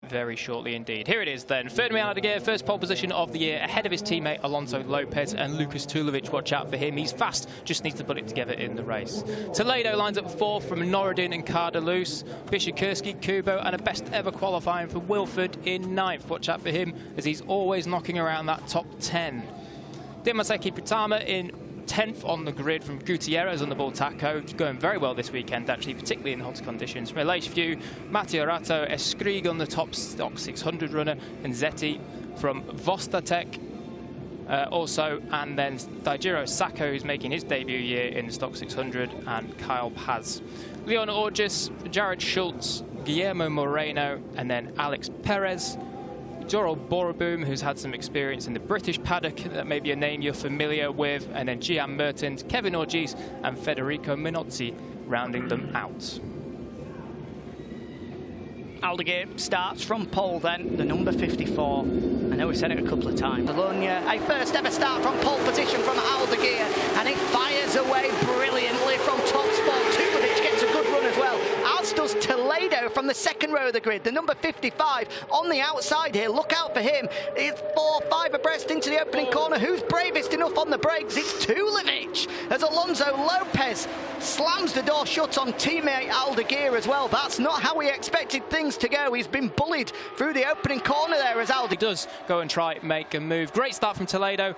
very shortly indeed. Here it is then. Ferdinand Aldeguer, first pole position of the year, ahead of his teammate Alonso Lopez and Lucas Tulovic. Watch out for him. He's fast, just needs to put it together in the race. Toledo lines up fourth from Norridin and Cardelus. Bishikurski, Kubo, and a best ever qualifying for Wilford in ninth. Watch out for him, as he's always knocking around that top 10. Dimaseki Pritama in 10th on the grid from Gutierrez on the Bull Taco, going very well this weekend actually, particularly in hot conditions. From View, Matteo Rato, Escrig on the top stock 600 runner, and Zetti from Vostatec also, and then Daijiro Sako, who's making his debut year in the stock 600, and Kyle Paz. Leon Orgis, Jared Schultz, Guillermo Moreno, and then Alex Perez. Joral Boroboom, who's had some experience in the British paddock, that may be a name you're familiar with, and then Gian Mertens, Kevin Orgis, and Federico Minozzi rounding them out. Aldeguer starts from pole then, the number 54. I know we've said it a couple of times. Catalunya, a first ever start from pole position from Aldeguer, and it fires away brilliantly from top spot. Tulovic gets a good run as well, as does Toledo from the second row of the grid. The number 55 on the outside here, look out for him. It's 4-5 abreast into the opening corner. Who's bravest enough on the brakes? It's Tulovic, as Alonso Lopez slams the door shut on teammate Aldeguer as well. That's not how we expected things to go. He's been bullied through the opening corner there as Aldeguer does go and try make a move. Great start from Toledo,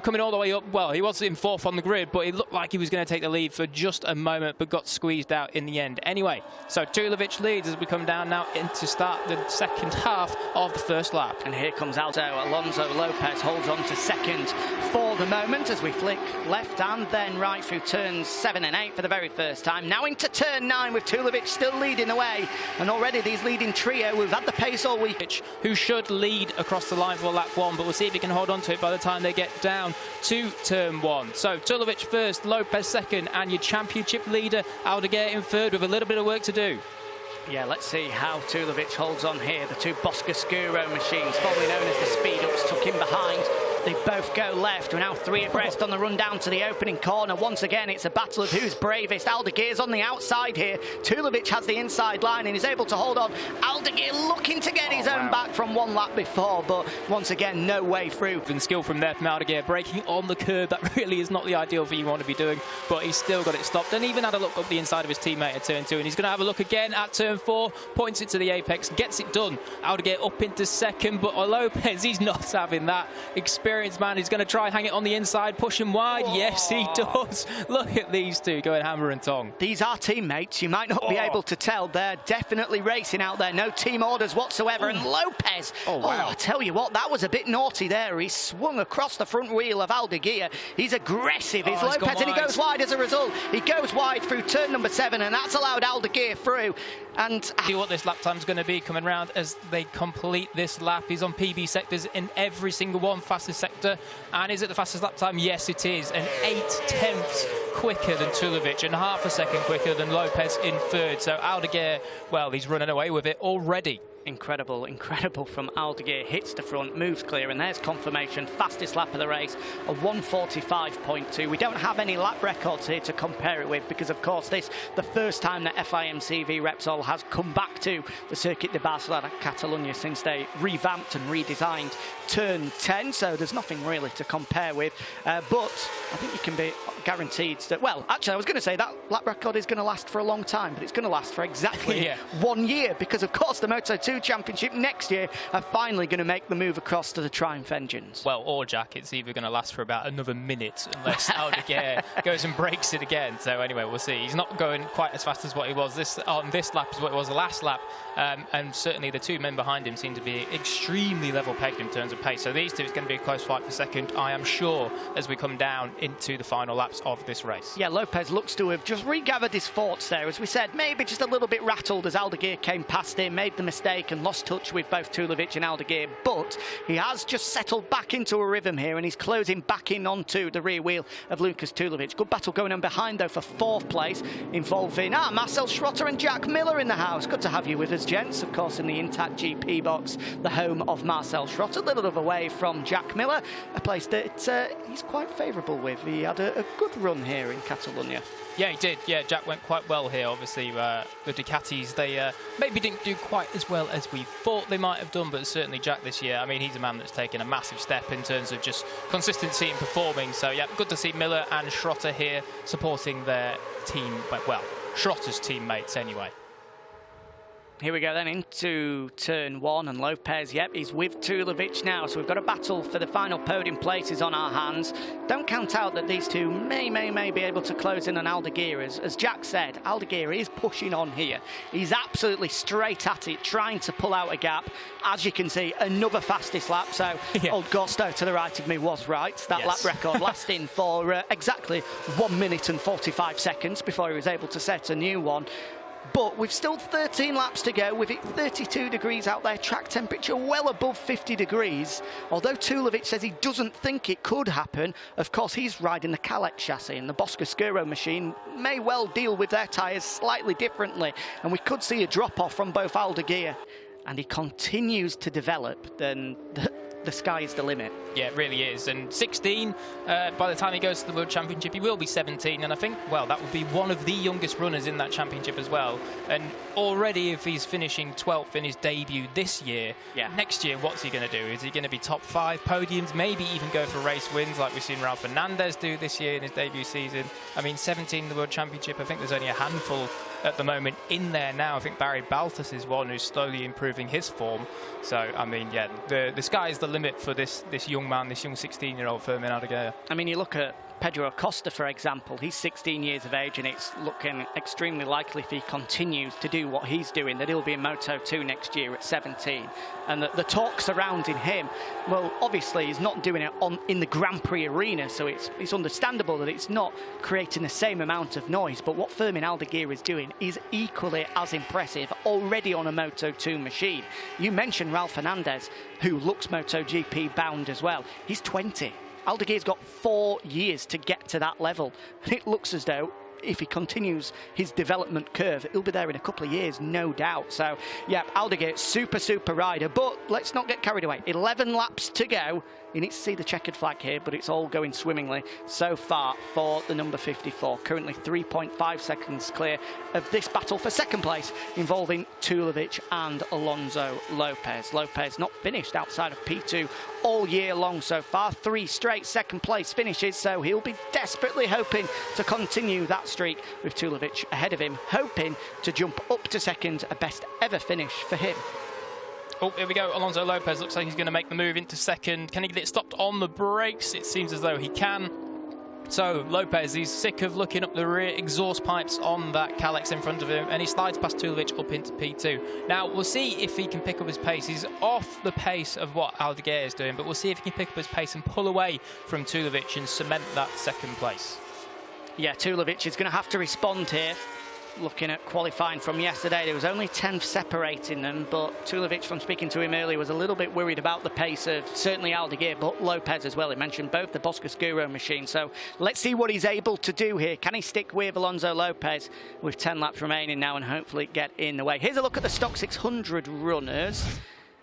coming all the way up. Well, he was in fourth on the grid, but it looked like he was going to take the lead for just a moment, but got squeezed out in the end. Anyway, so Tulovic leads as we come down now to start the second half of the first lap. And here comes Aldo. Alonso Lopez holds on to second for the moment as we flick left and then right through turns 7 and 8 for the very first time. Now into turn 9 with Tulovic still leading the way, and already these leading trio who've had the pace all week. Who should lead across the line for lap 1, but we'll see if he can hold on to it by the time they get down to turn 1. So Tulovic first, Lopez second, and your championship leader Aldeguer in third with a little bit of work to do. Yeah, let's see how Tulovic holds on here. The two Boscoscuro machines, formerly known as the speed-ups, tuck in behind. They both go left. We're now 3 abreast on the run down to the opening corner. Once again, it's a battle of who's bravest. Aldeguer's on the outside here. Tulovic has the inside line and is able to hold on. Aldeguer looking to get his own back from one lap before, but once again, no way through. And skill from there from Aldeguer, braking on the curb. That really is not the ideal thing you want to be doing, but he's still got it stopped. And even had a look up the inside of his teammate at turn 2, and he's going to have a look again at turn 4, points it to the apex, gets it done. Aldeguer up into second, but Lopez, he's not having that. Experienced man, he's going to try and hang it on the inside, push him wide. Whoa. Yes, he does. Look at these two going hammer and tong. These are teammates. You might not be able to tell. They're definitely racing out there. No team orders whatsoever. And Lopez, wow. I tell you what, that was a bit naughty there. He swung across the front wheel of Aldeguer. He's aggressive, is Lopez, and he goes wide as a result. He goes wide through turn number 7, and that's allowed Aldeguer through. And see what this lap time's going to be coming round as they complete this lap. He's on PB sectors in every single one, fastest sector. And is it the fastest lap time? Yes, it is. And 8/10 quicker than Tulovic and half a second quicker than Lopez in third. So Aldeguer, well, he's running away with it already. Incredible, incredible from Aldeguer. Hits the front, moves clear, and there's confirmation. Fastest lap of the race, a 1:45.2. We don't have any lap records here to compare it with because, of course, this the first time that FIM CEV Repsol has come back to the Circuit de Barcelona, Catalunya, since they revamped and redesigned turn 10. So there's nothing really to compare with. But I think you can be guaranteed that, well, actually, I was going to say that lap record is going to last for a long time, but it's going to last for exactly 1 year because, of course, the Moto2 Championship next year are finally going to make the move across to the Triumph engines. Well, or Jack, it's either going to last for about another minute unless Aldeguer goes and breaks it again. So anyway, we'll see. He's not going quite as fast as what he was on this lap as what it was the last lap, and certainly the two men behind him seem to be extremely level pegged in terms of pace. So these two, it's going to be a close fight for second, I am sure, as we come down into the final laps of this race. Yeah, Lopez looks to have just regathered his thoughts there. As we said, maybe just a little bit rattled as Aldeguer came past him, made the mistake and lost touch with both Tulovic and Aldeguer, but he has just settled back into a rhythm here and he's closing back in onto the rear wheel of Lucas Tulovic. Good battle going on behind though for 4th place, involving Marcel Schrotter and Jack Miller in the house. Good to have you with us, gents, of course, in the Intact GP box, the home of Marcel Schrotter, a little bit away from Jack Miller, a place that he's quite favourable with. with. He had a good run here in Catalunya. Yeah, he did. Yeah, Jack went quite well here. Obviously, the Ducatis, they maybe didn't do quite as well as we thought they might have done, but certainly Jack this year, I mean, he's a man that's taken a massive step in terms of just consistency in performing. So, yeah, good to see Miller and Schrotter here supporting their team, well, Schrotter's teammates anyway. Here we go then into turn 1, and Lopez, yep, he's with Tulovic now, so we've got a battle for the final podium places on our hands. Don't count out that these two may be able to close in on Aldeguer. As Jack said, Aldeguer is pushing on here. He's absolutely straight at it, trying to pull out a gap. As you can see, another fastest lap, so yeah. Old Gosto to the right of me was right. That lap record lasting for exactly 1 minute and 45 seconds before he was able to set a new one. But we've still 13 laps to go with it 32 degrees out there, track temperature well above 50 degrees. Although Tulovic says he doesn't think it could happen, of course he's riding the Kalex chassis, and the Bosco machine may well deal with their tyres slightly differently, and we could see a drop-off from both Aldeguer. And he continues to develop, then the sky is the limit. Yeah, it really is. And 16, by the time he goes to the World Championship, he will be 17. And I think, well, that would be one of the youngest runners in that championship as well. And already, if he's finishing 12th in his debut this year, next year, what's he going to do? Is he going to be top 5 podiums, maybe even go for race wins like we've seen Ralph Fernandez do this year in his debut season? I mean, 17 in the World Championship, I think there's only a handful at the moment in there now. I think Barry Baltus is one who's slowly improving his form. So, I mean, yeah, the sky is the limit for this young man, this young 16-year-old Fermin Aldeguer. I mean, you look at Pedro Acosta, for example. He's 16 years of age, and it's looking extremely likely, if he continues to do what he's doing, that he'll be in Moto2 next year at 17. And the talk surrounding him, well, obviously he's not doing it in the Grand Prix arena, so it's understandable that it's not creating the same amount of noise. But what Fermin Aldeguer is doing is equally as impressive, already on a Moto2 machine. You mentioned Ralph Fernandez, who looks MotoGP bound as well. He's 20. Aldeguer's got 4 years to get to that level. And it looks as though, if he continues his development curve, he'll be there in a couple of years, no doubt. So, yeah, Aldeguer, super rider. But let's not get carried away. 11 laps to go. You need to see the checkered flag here, but it's all going swimmingly so far for the number 54. Currently 3.5 seconds clear of this battle for second place, involving Tulovic and Alonso Lopez. Lopez not finished outside of P2 all year long so far. 3 straight second place finishes, so he'll be desperately hoping to continue that streak, with Tulovic ahead of him, hoping to jump up to second, a best ever finish for him. Oh, here we go. Alonso Lopez looks like he's going to make the move into second. Can he get it stopped on the brakes? It seems as though he can. So Lopez, he's sick of looking up the rear exhaust pipes on that Kalex in front of him, and he slides past Tulovic up into P2. Now, we'll see if he can pick up his pace. He's off the pace of what Aldeguer is doing, but we'll see if he can pick up his pace and pull away from Tulovic and cement that second place. Yeah, Tulovic is going to have to respond here. Looking at qualifying from yesterday, there was only 10 separating them, but Tulovic, from speaking to him earlier, was a little bit worried about the pace of certainly Aldeguer, but Lopez as well. He mentioned both the Bosco machine, so let's see what he's able to do here. Can he stick with Alonso Lopez with 10 laps remaining now and hopefully get in the way? Here's a look at the Stock 600 runners.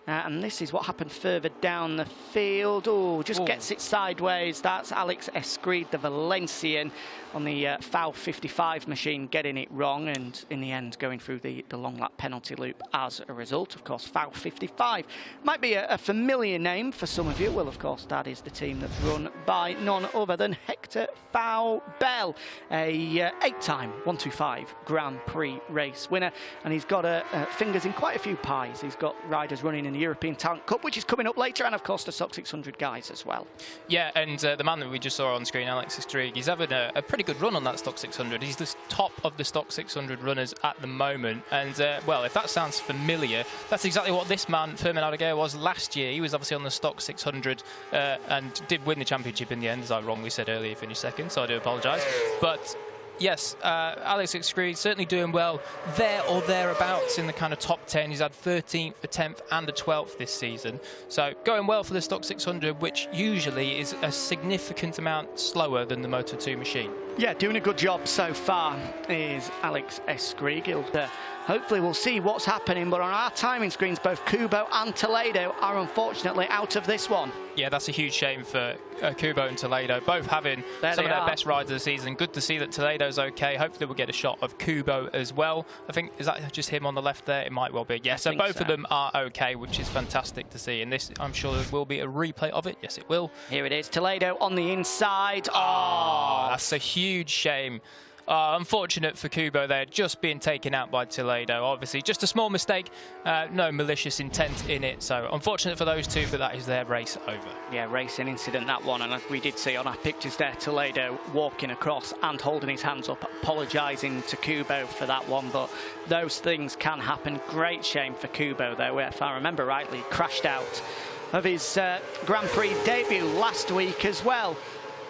And this is what happened further down the field. Oh, just gets it sideways. That's Alex Escrid, the Valencian, on the FIM 55 machine, getting it wrong, and in the end going through the long lap penalty loop as a result. Of course, FIM 55 might be a familiar name for some of you. Well, of course, that is the team that's run by none other than Hector Faubel, a 8-time 125 Grand Prix race winner, and he's got fingers in quite a few pies. He's got riders running in the European Talent Cup, which is coming up later, and of course the Stock 600 guys as well. Yeah, and the man that we just saw on screen, Alex Escrig, he's having a pretty good run on that Stock 600. He's the top of the Stock 600 runners at the moment, and well, if that sounds familiar, that's exactly what this man, Fermin Aldeguer, was last year. He was obviously on the Stock 600 and did win the championship in the end, as I wrongly said earlier, finished second, so I do apologise. But yes, Alex Escrig certainly doing well there or thereabouts in the kind of top 10. He's had 13th, a 10th and a 12th this season. So going well for the Stock 600, which usually is a significant amount slower than the Moto2 machine. Yeah, doing a good job so far is Alex Escrigil. Hopefully we'll see what's happening, but on our timing screens, both Kubo and Toledo are unfortunately out of this one. Yeah, that's a huge shame for Kubo and Toledo, both having some of their best rides of the season. Good to see that Toledo's okay. Hopefully we'll get a shot of Kubo as well. I think, is that just him on the left there? It might well be. Yeah, so both of them are okay, which is fantastic to see. And this, I'm sure there will be a replay of it. Yes, it will. Here it is, Toledo on the inside. Oh, that's a huge shame. Unfortunate for Kubo there, just being taken out by Toledo. Obviously, just a small mistake, no malicious intent in it. So unfortunate for those two, but that is their race over. Yeah, racing incident, that one. And as we did see on our pictures there, Toledo walking across and holding his hands up, apologising to Kubo for that one. But those things can happen. Great shame for Kubo, though, if I remember rightly, crashed out of his Grand Prix debut last week as well.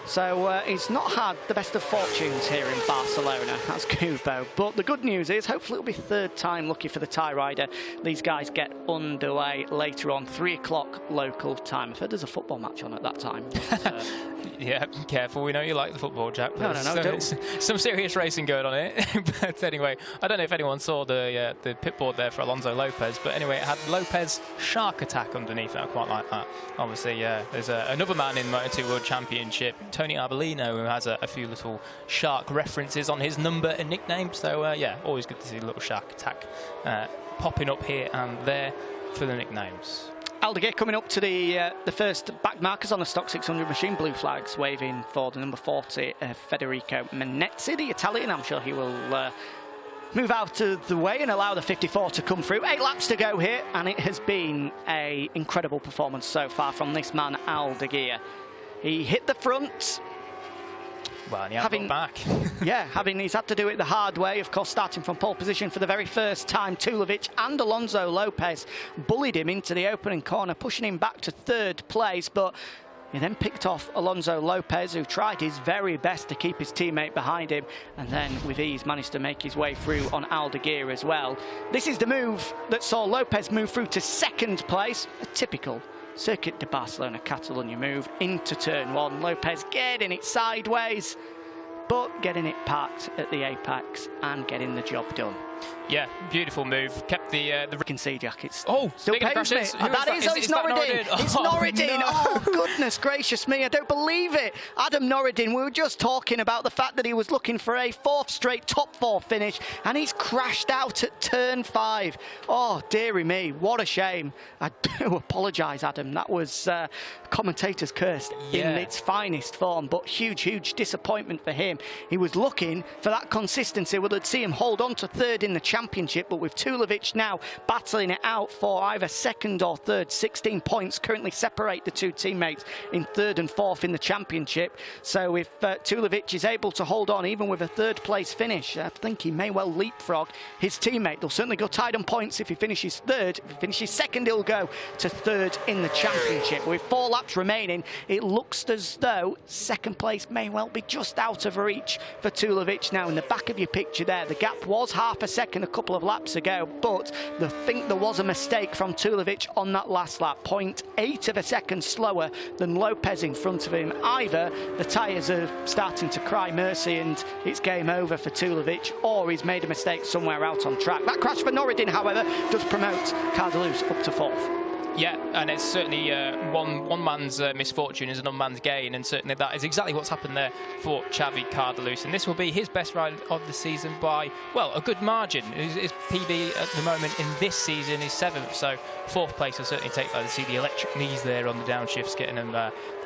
So he's not had the best of fortunes here in Barcelona, as Kubo. But the good news is, hopefully it'll be third time lucky for the Thai rider. These guys get underway later on, 3 o'clock local time. I've heard there's a football match on at that time. But, yeah, careful. We know you like the football, Jack. No, don't. Some serious racing going on here. But anyway, I don't know if anyone saw the pit board there for Alonso Lopez. But anyway, it had Lopez Shark Attack underneath it. I quite like that. Obviously, yeah, there's another man in Moto2 World Championship, Tony Arbolino, who has a few little shark references on his number and nickname. So, yeah, always good to see a little Shark Attack popping up here and there for the nicknames. Aldeguer coming up to the first back markers on the stock 600 machine, blue flags waving for the number 40, Federico Menezzi, the Italian. I'm sure he will move out of the way and allow the 54 to come through. 8 laps to go here, and it has been an incredible performance so far from this man, Aldeguer. He hit the front. Well, and he hasn't got back. Yeah, he's had to do it the hard way, of course, starting from pole position for the very first time. Tulovic and Alonso Lopez bullied him into the opening corner, pushing him back to third place, but he then picked off Alonso Lopez, who tried his very best to keep his teammate behind him, and then with ease managed to make his way through on Aldeguer as well. This is the move that saw Lopez move through to second place, a typical Circuit de Barcelona Catalunya move into turn 1. Lopez getting it sideways, but getting it parked at the apex and getting the job done. Yeah, beautiful move. Kept the You can see, Jack, it's still pains me. It's Norridin. It's Norridin. No. Oh, goodness gracious me, I don't believe it. Adam Norridin, we were just talking about the fact that he was looking for a 4th straight top 4 finish, and he's crashed out at turn 5. Oh, dearie me, what a shame. I do apologise, Adam. That was commentator's curse in its finest form, but huge disappointment for him. He was looking for that consistency. We'll see him hold on to third in the championship, but with Tulovic now battling it out for either second or third, 16 points currently separate the two teammates in third and fourth in the championship. So if Tulovic is able to hold on even with a third place finish, I think he may well leapfrog his teammate. They'll certainly go tied on points if he finishes third. If he finishes second, he'll go to third in the championship. With 4 laps remaining, it looks as though second place may well be just out of reach for Tulovic now. In the back of your picture there, the gap was half a second a couple of laps ago, but I think there was a mistake from Tulovic on that last lap. 0.8 of a second slower than Lopez in front of him. Either the tyres are starting to cry mercy and it's game over for Tulovic, or he's made a mistake somewhere out on track. That crash for Norridin, however, does promote Cardelus up to 4th. Yeah, and it's certainly one man's misfortune is another man's gain, and certainly that is exactly what's happened there for Xavi Cardelus. And this will be his best ride of the season by, well, a good margin. His PB at the moment in this season is 7th, so 4th place will certainly take that. To see the electric knees there on the downshifts, getting them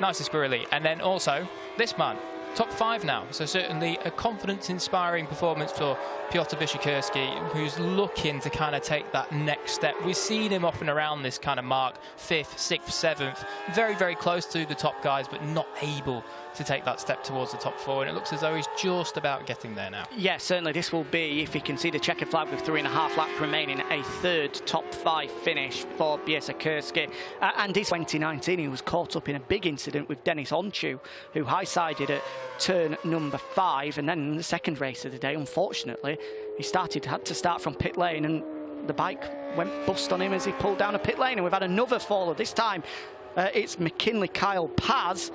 nice and squirrely. And then also, this man, top 5 now, so certainly a confidence-inspiring performance for Piotr Wysokurski, who's looking to kind of take that next step. We've seen him often around this kind of mark, 5th, 6th, 7th, very, very close to the top guys, but not able to take that step towards the top 4, and it looks as though he's just about getting there now. Yeah, certainly this will be, if he can see the checkered flag with 3.5 laps remaining, a third top 5 finish for Wysokurski. And in 2019, he was caught up in a big incident with Denis Onchu, who high-sided at turn number 5, and then in the second race of the day, unfortunately, he had to start from pit lane, and the bike went bust on him as he pulled down a pit lane, and we've had another faller. This time, it's McKinley Kyle Paz,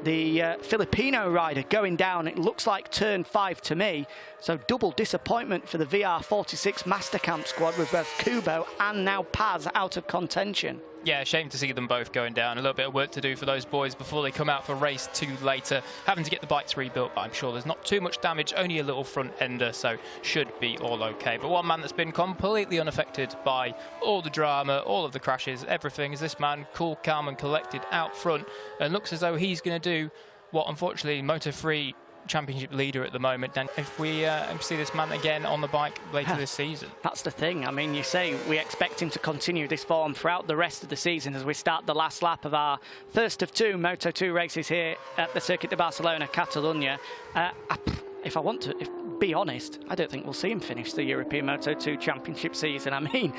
the Filipino rider going down. It looks like turn 5 to me. So double disappointment for the VR46 Mastercamp squad with both Kubo and now Paz out of contention. Yeah, shame to see them both going down. A little bit of work to do for those boys before they come out for race 2 later, having to get the bikes rebuilt, but I'm sure there's not too much damage, only a little front ender, so should be all okay. But one man that's been completely unaffected by all the drama, all of the crashes, everything, is this man, cool, calm and collected out front, and looks as though he's going to do what, unfortunately, Moto3 championship leader at the moment. And if we see this man again on the bike later this season. That's the thing. I mean, you say we expect him to continue this form throughout the rest of the season as we start the last lap of our first of 2 Moto2 races here at the Circuit de Barcelona, Catalunya. If I want to be honest, I don't think we'll see him finish the European Moto2 Championship season. I mean,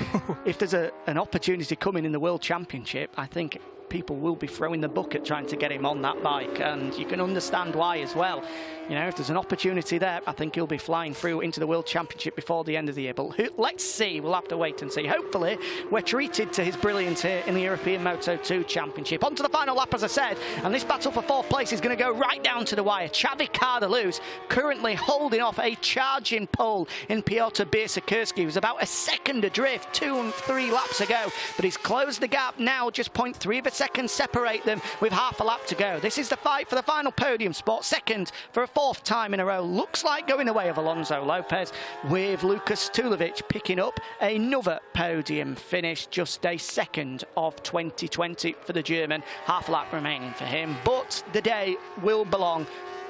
if there's an opportunity coming in the World Championship, I think people will be throwing the bucket trying to get him on that bike, and you can understand why as well. You know, if there's an opportunity there, I think he'll be flying through into the World Championship before the end of the year. But let's see, we'll have to wait and see. Hopefully, we're treated to his brilliance here in the European Moto2 Championship. On to the final lap, as I said, and this battle for 4th place is going to go right down to the wire. Xavi Cardaluz currently holding off a charging pole in Piotr Biersakurski, who's about a second adrift 2 and 3 laps ago, but he's closed the gap now, just 0.3 of a second separate them with half a lap to go. This is the fight for the final podium spot, second for a 4th time in a row. Looks like going the way of Alonso Lopez, with Lukas Tulovic picking up another podium finish, just a second of 2020 for the German. Half a lap remaining for him, but the day will belong,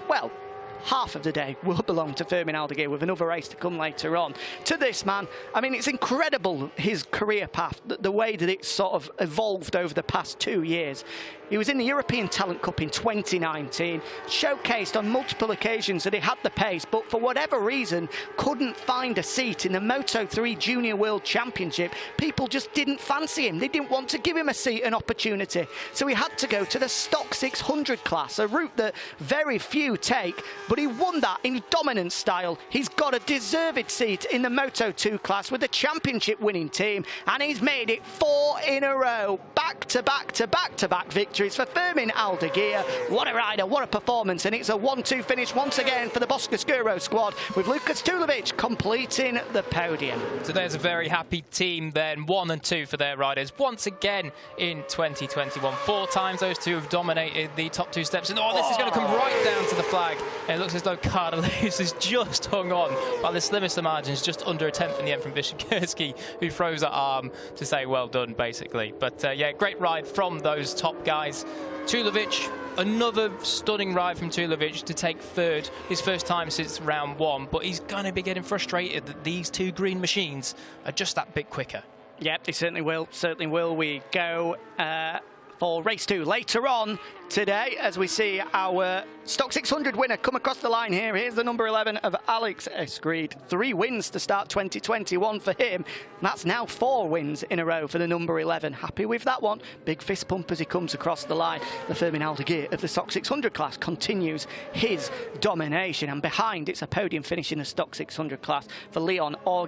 well, half of the day will belong to Fermin Aldeguer, with another race to come later on. To this man, I mean, it's incredible, his career path, the way that it's sort of evolved over the past 2 years. He was in the European Talent Cup in 2019, showcased on multiple occasions that he had the pace, but for whatever reason couldn't find a seat in the Moto3 Junior World Championship. People just didn't fancy him. They didn't want to give him a seat, an opportunity. So he had to go to the Stock 600 class, a route that very few take, but he won that in dominant style. He's got a deserved seat in the Moto2 class with the championship winning team, and he's made it 4 in a row. Back-to-back victories for Fermin Aldeguer. What a rider, what a performance, and it's a 1-2 finish once again for the Boscoscuro squad, with Lukas Tulovic completing the podium. So there's a very happy team then, 1 and 2 for their riders once again in 2021. 4 times those two have dominated the top 2 steps, and this is going to come right down to the flag, and it looks as though Cardaluz has just hung on by the slimmest of margins, just under a 10th in the end from Biersakurski, who throws that arm to say well done, basically. But yeah, great ride from those top guys. Tulovic, another stunning ride from Tulovic to take 3rd, his first time since round 1, but he's going to be getting frustrated that these 2 green machines are just that bit quicker. Yep, they certainly will. We go for race 2 later on today, as we see our Stock 600 winner come across the line here. Here's the number 11 of Alex Escreed. 3 wins to start 2021 for him. That's now 4 wins in a row for the number 11. Happy with that one. Big fist pump as he comes across the line. The Fermin Aldeguer of the Stock 600 class continues his domination, and behind it's a podium finish in the Stock 600 class for Leon Org.